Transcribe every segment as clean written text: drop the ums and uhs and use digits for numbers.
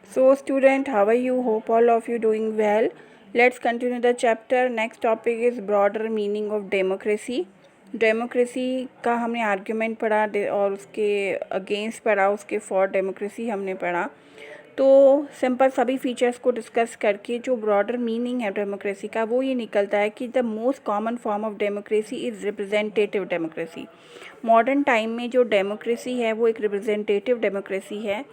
So student, how are you? Hope all of you doing well. Let's continue the chapter. Next topic is broader meaning of democracy. Democracy का हमने argument पढ़ा और उसके against पढ़ा, उसके for democracy हमने पढ़ा। तो सिंपल सभी फीचर्स को डिस्कस करके जो ब्रॉडर मीनिंग है डेमोक्रेसी का वो ये निकलता है कि the most common form of democracy is representative democracy. Modern time में जो डेमोक्रेसी है वो एक रिप्रेजेंटेटिव डेमोक्रेसी है।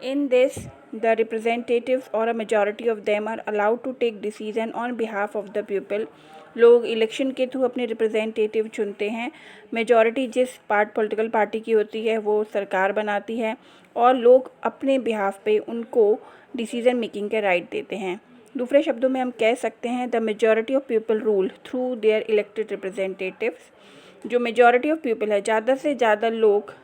In this, the representatives or a majority of them are allowed to take decision on behalf of the people. लोग election के through अपने representative चुनते हैं। मेजॉरिटी जिस पॉलिटिकल पार्टी की होती है वो सरकार बनाती है और लोग अपने बिहाफ पे उनको डिसीजन मेकिंग के राइट देते हैं। दूसरे शब्दों में हम कह सकते हैं the majority of people rule through their elected representatives. जो मेजॉरिटी ऑफ पीपल है, ज़्यादा से ज़्यादा लोग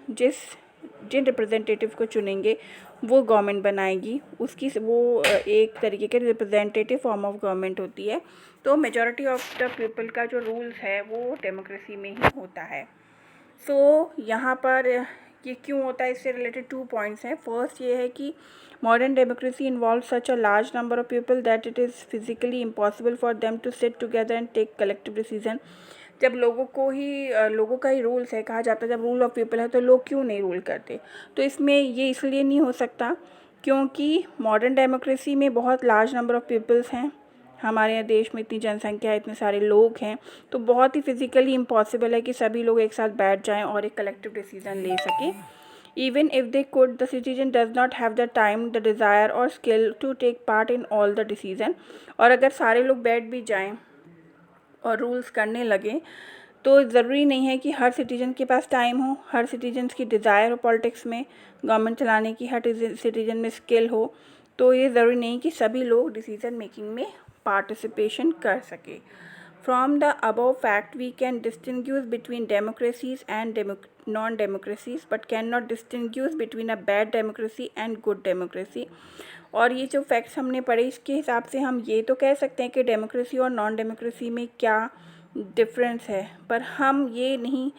जिन रिप्रेजेंटेटिव को चुनेंगे वो गवर्नमेंट बनाएगी, उसकी वो एक तरीके के रिप्रेजेंटेटिव फॉर्म ऑफ गवर्नमेंट होती है। तो मेजॉरिटी ऑफ द पीपल का जो रूल्स है वो डेमोक्रेसी में ही होता है। सो यहाँ पर ये क्यों होता है, इससे रिलेटेड 2 पॉइंट्स हैं। फर्स्ट ये है कि modern democracy involve such a large number of people that it is physically impossible for them to sit together and take collective decision. जब लोगों का ही रूल्स है, कहा जाता है जब रूल ऑफ पीपल है तो लोग क्यों नहीं रूल करते। तो इसमें ये इसलिए नहीं हो सकता क्योंकि मॉडर्न डेमोक्रेसी में बहुत लार्ज नंबर ऑफ पीपल्स हैं। हमारे यहाँ देश में इतनी जनसंख्या है, इतने सारे लोग हैं, तो बहुत ही फिजिकली इम्पॉसिबल है कि सभी लोग एक साथ बैठ जाएं और एक कलेक्टिव डिसीजन ले सकें। Even if they could, the citizen does not have the time, the desire और skill to take part in all the decision. और अगर सारे लोग बैठ भी जाएं और रूल्स करने लगे तो ज़रूरी नहीं है कि हर सिटीजन के पास टाइम हो, हर सिटीजन की डिज़ायर हो पॉलिटिक्स में गवर्नमेंट चलाने की, हर सिटीजन में स्किल हो। तो ये ज़रूरी नहीं कि सभी लोग डिसीजन मेकिंग में पार्टिसिपेशन कर सके। From the above fact we can distinguish between democracies and non democracies but can not distinguish between a bad democracy and good democracy. और ये जो फैक्ट्स हमने पढ़े इसके हिसाब से हम ये तो कह सकते हैं कि डेमोक्रेसी और नॉन डेमोक्रेसी में क्या डिफरेंस है, पर हम ये नहीं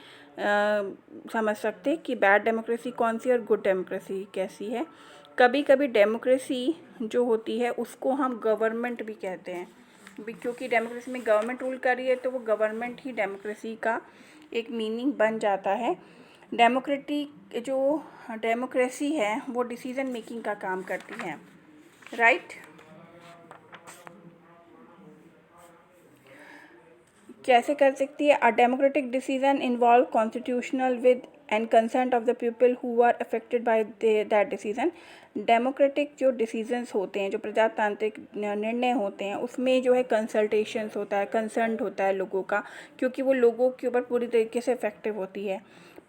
समझ सकते कि बैड डेमोक्रेसी कौन सी और गुड डेमोक्रेसी कैसी है। कभी कभी डेमोक्रेसी जो होती है उसको हम गवर्नमेंट भी कहते हैं, क्योंकि डेमोक्रेसी में गवर्नमेंट रूल कर रही है तो वो गवर्नमेंट ही डेमोक्रेसी का एक मीनिंग बन जाता है। डेमोक्रेसी है वो डिसीजन मेकिंग का काम करती है, राइट। कैसे कर सकती है? A democratic decision involve constitutional with and consent of the people who are affected by that decision. Democratic जो डिसीजंस होते हैं, जो प्रजातांत्रिक निर्णय होते हैं, उसमें जो है कंसल्टेशंस होता है, कंसर्न होता है लोगों का, क्योंकि वो लोगों के ऊपर पूरी तरीके से इफेक्टिव होती है।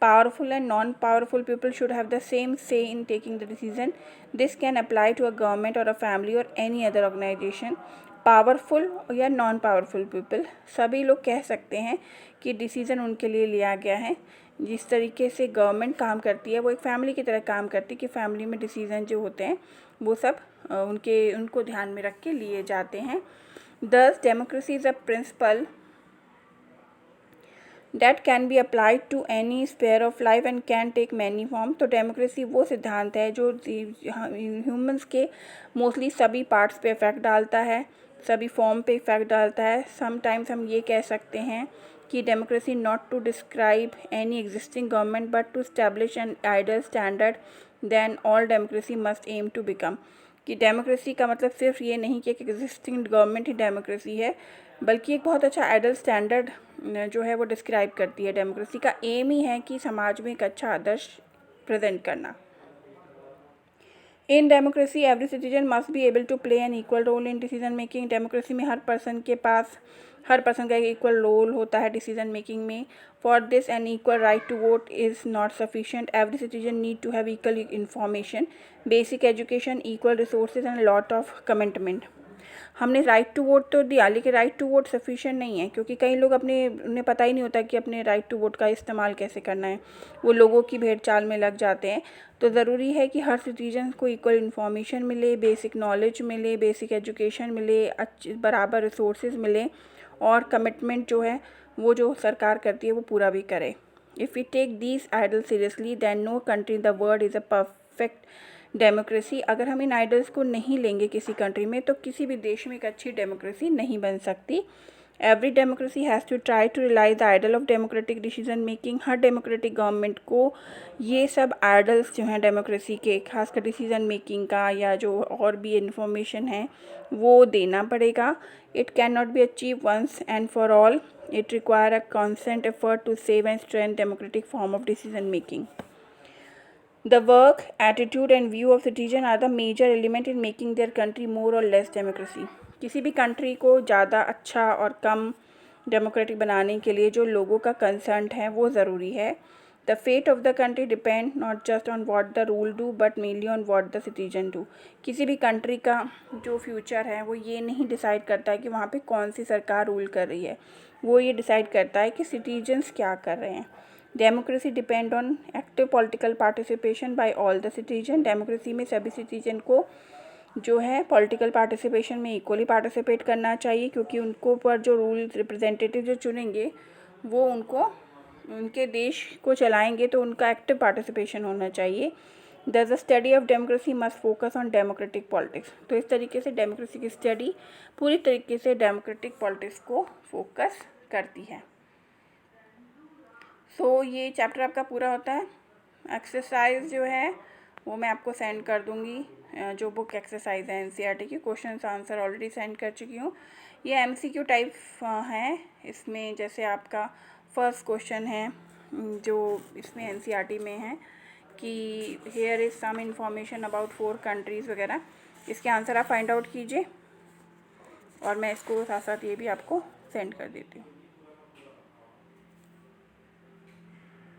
Powerful and non-powerful people should have the same say in taking the decision. This can apply to a government or a family or any other organization. Powerful या नॉन पावरफुल पीपल सभी लोग कह सकते हैं कि decision उनके लिए लिया गया है। जिस तरीके से गवर्नमेंट काम करती है वो एक फैमिली की तरह काम करती है कि फैमिली में डिसीज़न जो होते हैं वो सब उनको ध्यान में रख के लिए जाते हैं। Thus democracy is a principle that can be applied to any sphere of life and can take many form। तो डेमोक्रेसी वो सिद्धांत है जो ह्यूमंस के मोस्टली सभी पार्ट्स पे इफेक्ट डालता है, सभी फॉर्म पे इफेक्ट डालता है। समटाइम्स हम ये कह सकते हैं कि democracy not to describe any existing government but to establish an ideal standard than all democracy must aim to become. कि डेमोक्रेसी का मतलब सिर्फ ये नहीं कि एक एग्जिस्टिंग गवर्नमेंट ही डेमोक्रेसी है, बल्कि एक बहुत अच्छा आइडल स्टैंडर्ड जो है वो डिस्क्राइब करती है। डेमोक्रेसी का एम ही है कि समाज में एक अच्छा आदर्श प्रेजेंट करना। In democracy every citizen must be able to play an equal role in decision making. Democracy में हर पर्सन का एक इक्वल रोल होता है डिसीजन मेकिंग में। For this an equal right to vote is not sufficient. Every citizen need to have equal information, basic education, equal resources and lot of commitment. हमने right to vote तो दिया, लेकिन right to vote sufficient नहीं है, क्योंकि कई लोग उन्हें पता ही नहीं होता कि अपने राइट टू वोट का इस्तेमाल कैसे करना है, वो लोगों की भेड़ चाल में लग जाते हैं। तो ज़रूरी है कि हर सिटीजन को इक्वल इन्फॉर्मेशन मिले, बेसिक नॉलेज मिले, बेसिक एजुकेशन मिले, अच्छी बराबर रिसोर्सेज मिले और कमिटमेंट जो है वो जो सरकार करती है वो पूरा भी करे। If we take these ideal seriously then no country in the world is a perfect democracy, अगर हम इन आइडल्स को नहीं लेंगे किसी कंट्री में तो किसी भी देश में एक अच्छी डेमोक्रेसी नहीं बन सकती। Every democracy has to try to realise the ideal of democratic decision making. हर डेमोक्रेटिक गवर्नमेंट को ये सब आइडल्स जो हैं डेमोक्रेसी के, खासकर डिसीजन मेकिंग का या जो और भी इंफॉर्मेशन है वो देना पड़ेगा। It can not be achieve once and for all, it require a constant effort to save and strength democratic form of decision making. The work, attitude and view of citizen are the major element in making their country more or less democracy। किसी भी country को ज़्यादा अच्छा और कम democratic बनाने के लिए जो लोगों का कंसर्न है वो ज़रूरी है। The fate of the country depend not just on what the rule do but mainly on what the citizen do. किसी भी कंट्री का जो फ्यूचर है वो ये नहीं डिसाइड करता है कि वहाँ पे कौन सी सरकार रूल कर रही है, वो ये डिसाइड करता है कि सिटीजन्स क्या कर रहे हैं। Democracy depend on active political participation by all the citizen. Democracy में सभी सिटीजन को जो है पॉलिटिकल पार्टिसिपेशन में इक्वली पार्टिसिपेट करना चाहिए, क्योंकि उनको पर जो रूल रिप्रेजेंटेटिव जो चुनेंगे वो उनको उनके देश को चलाएंगे, तो उनका एक्टिव पार्टिसिपेशन होना चाहिए। The study of democracy must focus on democratic politics. तो इस तरीके से डेमोक्रेसी की स्टडी पूरी तरीके से डेमोक्रेटिक पॉलिटिक्स को फोकस करती है। ये चैप्टर आपका पूरा होता है। एक्सरसाइज जो है वो मैं आपको सेंड कर दूँगी, जो बुक एक्सरसाइज है एनसीईआरटी की, क्वेश्चन आंसर ऑलरेडी सेंड कर चुकी हूँ। ये एमसीक्यू टाइप है। इसमें जैसे आपका फर्स्ट क्वेश्चन है जो इसमें एनसीईआरटी में है कि here is some information about 4 countries वगैरह, इसके आंसर आप फाइंड आउट कीजिए और मैं इसको साथ साथ ये भी आपको सेंड कर देती हूँ।